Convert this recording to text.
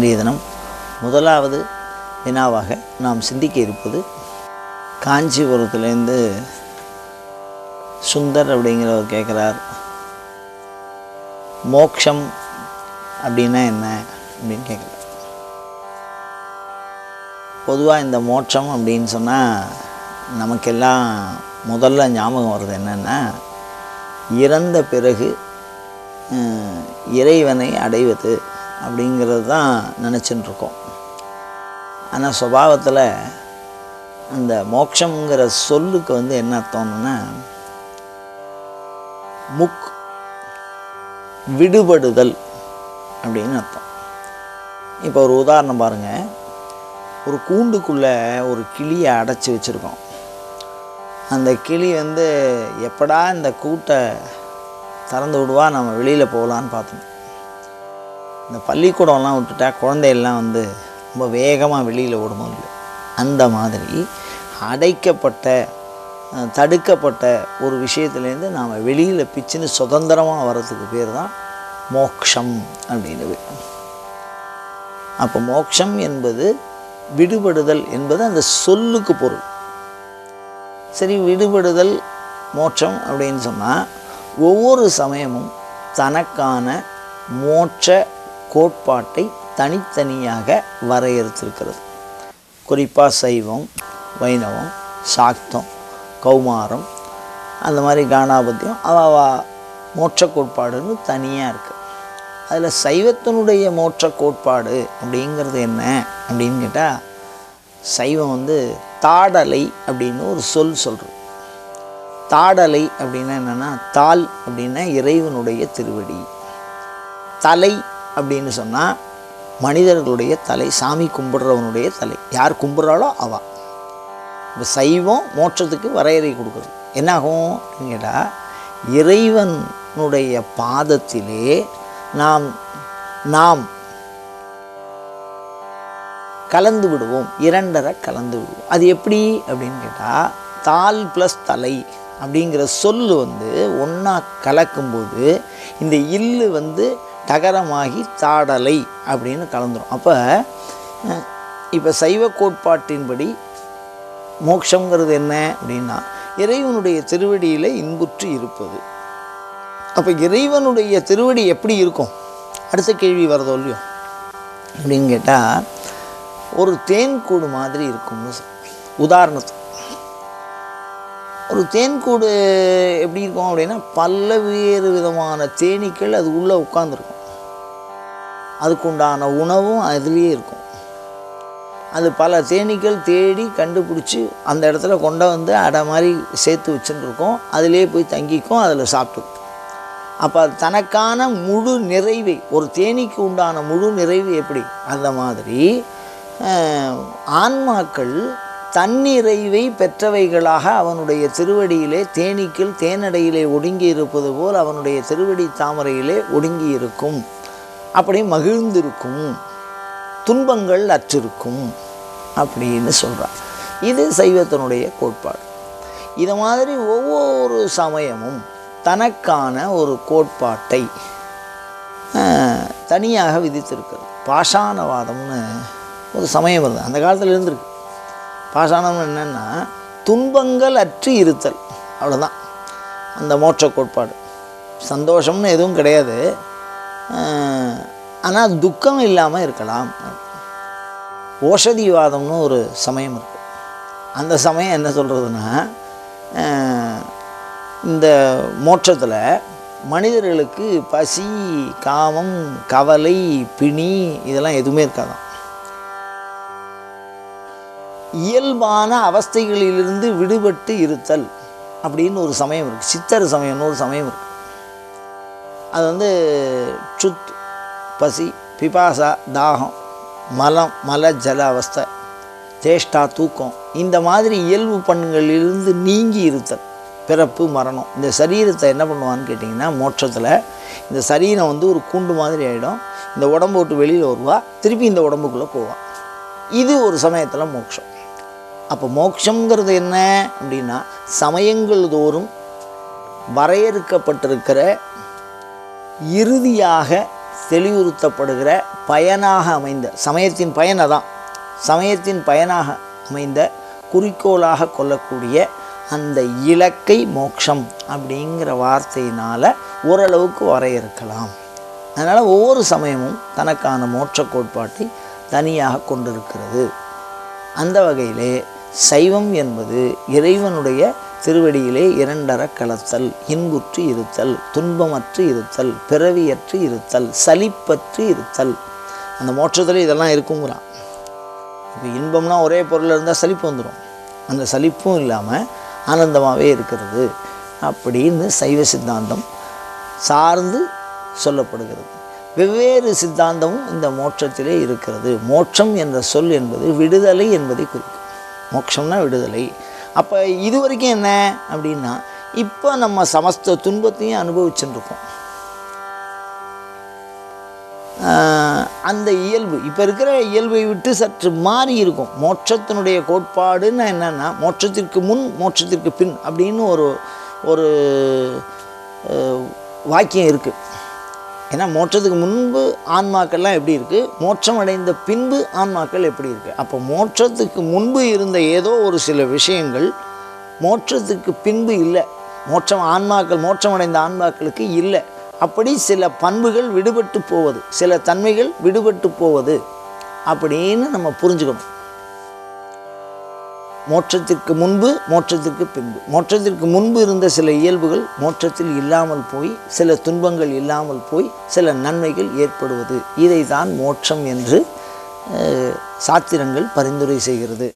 இன்றைய தினம் முதலாவது வினாவாக நாம் சிந்திக்க இருப்பது, காஞ்சிபுரத்துலேருந்து சுந்தர் அப்படிங்கிறவர் கேட்குறார், மோட்சம் அப்படின்னா என்ன அப்படின்னு கேட்குறார். பொதுவாக இந்த மோட்சம் அப்படின்னு சொன்னால் நமக்கெல்லாம் முதல்ல ஞாபகம் வருது என்னென்னா, இறந்த பிறகு இறைவனை அடைவது அப்படிங்கிறது தான் நினச்சின்னு இருக்கோம். ஆனால் சுபாவத்தில் அந்த மோட்சங்கிற சொல்லுக்கு என்ன அர்த்தம்னா, விடுபடுதல் அப்படின்னு அர்த்தம். இப்போ ஒரு உதாரணம் பாருங்கள். ஒரு கூண்டுக்குள்ளே ஒரு கிளியை அடைச்சி வச்சுருக்கோம். அந்த கிளி எப்படா இந்த கூட்டை திறந்து விடுவா, நம்ம வெளியில் போகலான்னு பார்த்தோம். இந்த பள்ளிக்கூடம்லாம் விட்டுட்டா குழந்தையெல்லாம் ரொம்ப வேகமாக வெளியில் ஓடுமோ இல்லை, அந்த மாதிரி அடைக்கப்பட்ட தடுக்கப்பட்ட ஒரு விஷயத்துலேருந்து நாம் வெளியில் பிச்சுன்னு சுதந்திரமாக வர்றதுக்கு பேர் தான் மோட்சம் அப்படின்னு. அப்போ மோட்சம் என்பது விடுபடுதல் என்பது அந்த சொல்லுக்கு பொருள். சரி, விடுபடுதல் மோட்சம் அப்படின்னு சொன்னால் ஒவ்வொரு சமயமும் தனக்கான மோட்ச கோட்பாட்டை தனித்தனியாக வரையறுத்திருக்கிறது. குறிப்பாக சைவம், வைணவம், சாக்தம், கௌமாரம், அந்த மாதிரி காணாபத்தியம் மோட்ச கோட்பாடுன்னு தனியாக இருக்குது. அதில் சைவத்தினுடைய மோட்ச கோட்பாடு அப்படிங்கிறது என்ன அப்படின்னு கேட்டால், சைவம் தாடலை அப்படின்னு ஒரு சொல்கிறது. தாடலை அப்படின்னா என்னென்னா, தாள் அப்படின்னா இறைவனுடைய திருவடி, தலை அப்படின்னு சொன்னால் மனிதர்களுடைய தலை, சாமி கும்பிடுறவனுடைய தலை, யார் கும்பிட்றாளோ அவள். இப்போ சைவம் மோட்சத்துக்கு வரையறை கொடுக்குறது. என்னாகும் அப்படின்னு கேட்டால், இறைவனுடைய பாதத்திலே நாம் கலந்து விடுவோம், இரண்டரை கலந்து விடுவோம். அது எப்படி அப்படின்னு கேட்டால், தாள் ப்ளஸ் தலை அப்படிங்கிற சொல்லு ஒன்றா கலக்கும்போது இந்த இல்லு டகரமாகி தாடலை அப்படின்னு கலந்துரும். இப்போ சைவ கோட்பாட்டின்படி மோட்சங்கிறது என்ன அப்படின்னா, இறைவனுடைய திருவடியில் இன்புற்று இருப்பது. அப்போ இறைவனுடைய திருவடி எப்படி இருக்கும், அடுத்த கேள்வி வரதோ இல்லையோ அப்படின்னு கேட்டால், ஒரு தேன்கூடு மாதிரி இருக்கும்னு உதாரணத்துக்கு. ஒரு தேன்கூடு எப்படி இருக்கும் அப்படின்னா, பல்வேறு விதமான தேனீக்கள் அது உள்ளே உட்காந்துருக்கும். அதுக்குண்டான உணவும் அதுலேயே இருக்கும். அது பல தேனீக்கள் தேடி கண்டுபிடிச்சி அந்த இடத்துல கொண்டு அடை மாதிரி சேர்த்து வச்சுன்னு இருக்கும். அதிலே போய் தங்கிக்கும், அதில் சாப்பிட்டுக்கும். அப்போ அது தனக்கான முழு நிறைவை, ஒரு தேனீக்கு உண்டான முழு நிறைவு எப்படி, அந்த மாதிரி ஆன்மாக்கள் தன்னிறைவை பெற்றவைகளாக அவனுடைய திருவடியிலே, தேனீக்கள் தேனடையிலே ஒடுங்கி இருப்பது போல் அவனுடைய திருவடி தாமரையிலே ஒடுங்கி இருக்கும். அப்படி மகிழ்ந்திருக்கும், துன்பங்கள் அற்றிருக்கும் அப்படின்னு சொல்கிறார். இது சைவத்தினுடைய கோட்பாடு. இதை மாதிரி ஒவ்வொரு சமயமும் தனக்கான ஒரு கோட்பாட்டை தனியாக விதித்திருக்கிறது. பாஷாணவாதம்னு ஒரு சமயம் வருது, அந்த காலத்தில் இருந்திருக்கு. பாஷாணம் என்னென்னா, துன்பங்கள் அற்று இருத்தல், அவ்வளோதான் அந்த மோட்ச கோட்பாடு. சந்தோஷம்னு எதுவும் கிடையாது, ஆனால் துக்கம் இல்லாமல் இருக்கலாம். ஓஷதிவாதம்னு ஒரு சமயம் இருக்குது. அந்த சமயம் என்ன சொல்கிறதுனா, இந்த மோட்சத்தில் மனிதர்களுக்கு பசி, காமம், கவலை, பிணி இதெல்லாம் எதுவுமே இருக்காதான். இயல்பான அவஸ்தைகளிலிருந்து விடுபட்டு இருத்தல் அப்படின்னு ஒரு சமயம் இருக்குது. சித்தர் சமயம்னு ஒரு சமயம் இருக்குது. அது சுத், பசி, பிபாசா, தாகம், மலம், மல ஜல அவஸ்தை, தேஷ்டா, தூக்கம், இந்த மாதிரி இயல்பு பண்களிலிருந்து நீங்கி இருத்தல், பிறப்பு, மரணம். இந்த சரீரத்தை என்ன பண்ணுவான்னு கேட்டிங்கன்னா, மோட்சத்தில் இந்த சரீரம் ஒரு கூண்டு மாதிரி ஆகிடும். இந்த உடம்பு விட்டு வெளியில் வருவா, திருப்பி இந்த உடம்புக்குள்ளே போவாள். இது ஒரு சமயத்தில் மோட்சம். அப்போ மோட்சங்கிறது என்ன அப்படின்னா, சமயங்கள் தோறும் வரையறுக்கப்பட்டிருக்கிற இறுதியாக தெளிவுறுத்தப்படுகிற பயனாக அமைந்த சமயத்தின் பயன் அதான், சமயத்தின் பயனாக அமைந்த குறிக்கோளாக கொள்ளக்கூடிய அந்த இலக்கை மோட்சம் அப்படிங்கிற வார்த்தையினால் ஓரளவுக்கு வரையறுக்கலாம். அதனால் ஒவ்வொரு சமயமும் தனக்கான மோட்ச கோட்பாட்டை தனியாக கொண்டிருக்கிறது. அந்த வகையிலே சைவம் என்பது இறைவனுடைய திருவடியிலே இரண்டற கலத்தல், இன்புற்று இருத்தல், துன்பமற்று இருத்தல், பிறவியற்று இருத்தல், சலிப்பற்று இருத்தல். அந்த மோட்சத்தில் இதெல்லாம் இருக்குங்கிறான். இப்போ இன்பம்னா ஒரே பொருளில் இருந்தால் சலிப்பு வந்துடும், அந்த சலிப்பும் இல்லாமல் ஆனந்தமாகவே இருக்கிறது அப்படின்னு சைவ சித்தாந்தம் சார்ந்து சொல்லப்படுகிறது. வெவ்வேறு சித்தாந்தமும் இந்த மோட்சத்திலே இருக்கிறது. மோட்சம் என்ற சொல் என்பது விடுதலை என்பதை குறிக்கும். மோட்சம்னா விடுதலை. அப்போ இது வரைக்கும் என்ன அப்படின்னா, இப்போ நம்ம சமஸ்த துன்பத்தையும் அனுபவிச்சுருக்கோம். அந்த இயல்பு இப்போ இருக்கிற இயல்பை விட்டு சற்று மாறி இருக்கும். மோட்சத்தினுடைய கோட்பாடுன்னு என்னென்னா, மோட்சத்திற்கு முன் மோட்சத்திற்கு பின் அப்படின்னு ஒரு வாக்கியம் இருக்குது. ஏன்னா மோட்சத்துக்கு முன்பு ஆன்மாக்கள்லாம் எப்படி இருக்குது, மோட்சம் அடைந்த பின்பு ஆன்மாக்கள் எப்படி இருக்குது. அப்போ மோட்சத்துக்கு முன்பு இருந்த ஏதோ ஒரு சில விஷயங்கள் மோட்சத்துக்கு பின்பு இல்லை, மோட்சம் அடைந்த ஆன்மாக்களுக்கு இல்லை. அப்படி சில பண்புகள் விடுபட்டு போவது, சில தன்மைகள் விடுபட்டு போவது அப்படின்னு நம்ம புரிஞ்சுக்கணும். மோட்சத்திற்கு முன்பு மோட்சத்திற்கு பின்பு, மோட்சத்திற்கு முன்பு இருந்த சில இயல்புகள் மோட்சத்தில் இல்லாமல் போய், சில துன்பங்கள் இல்லாமல் போய், சில நன்மைகள் ஏற்படுவது, இதை தான் மோட்சம் என்று சாத்திரங்கள் பரிந்துரை செய்கிறது.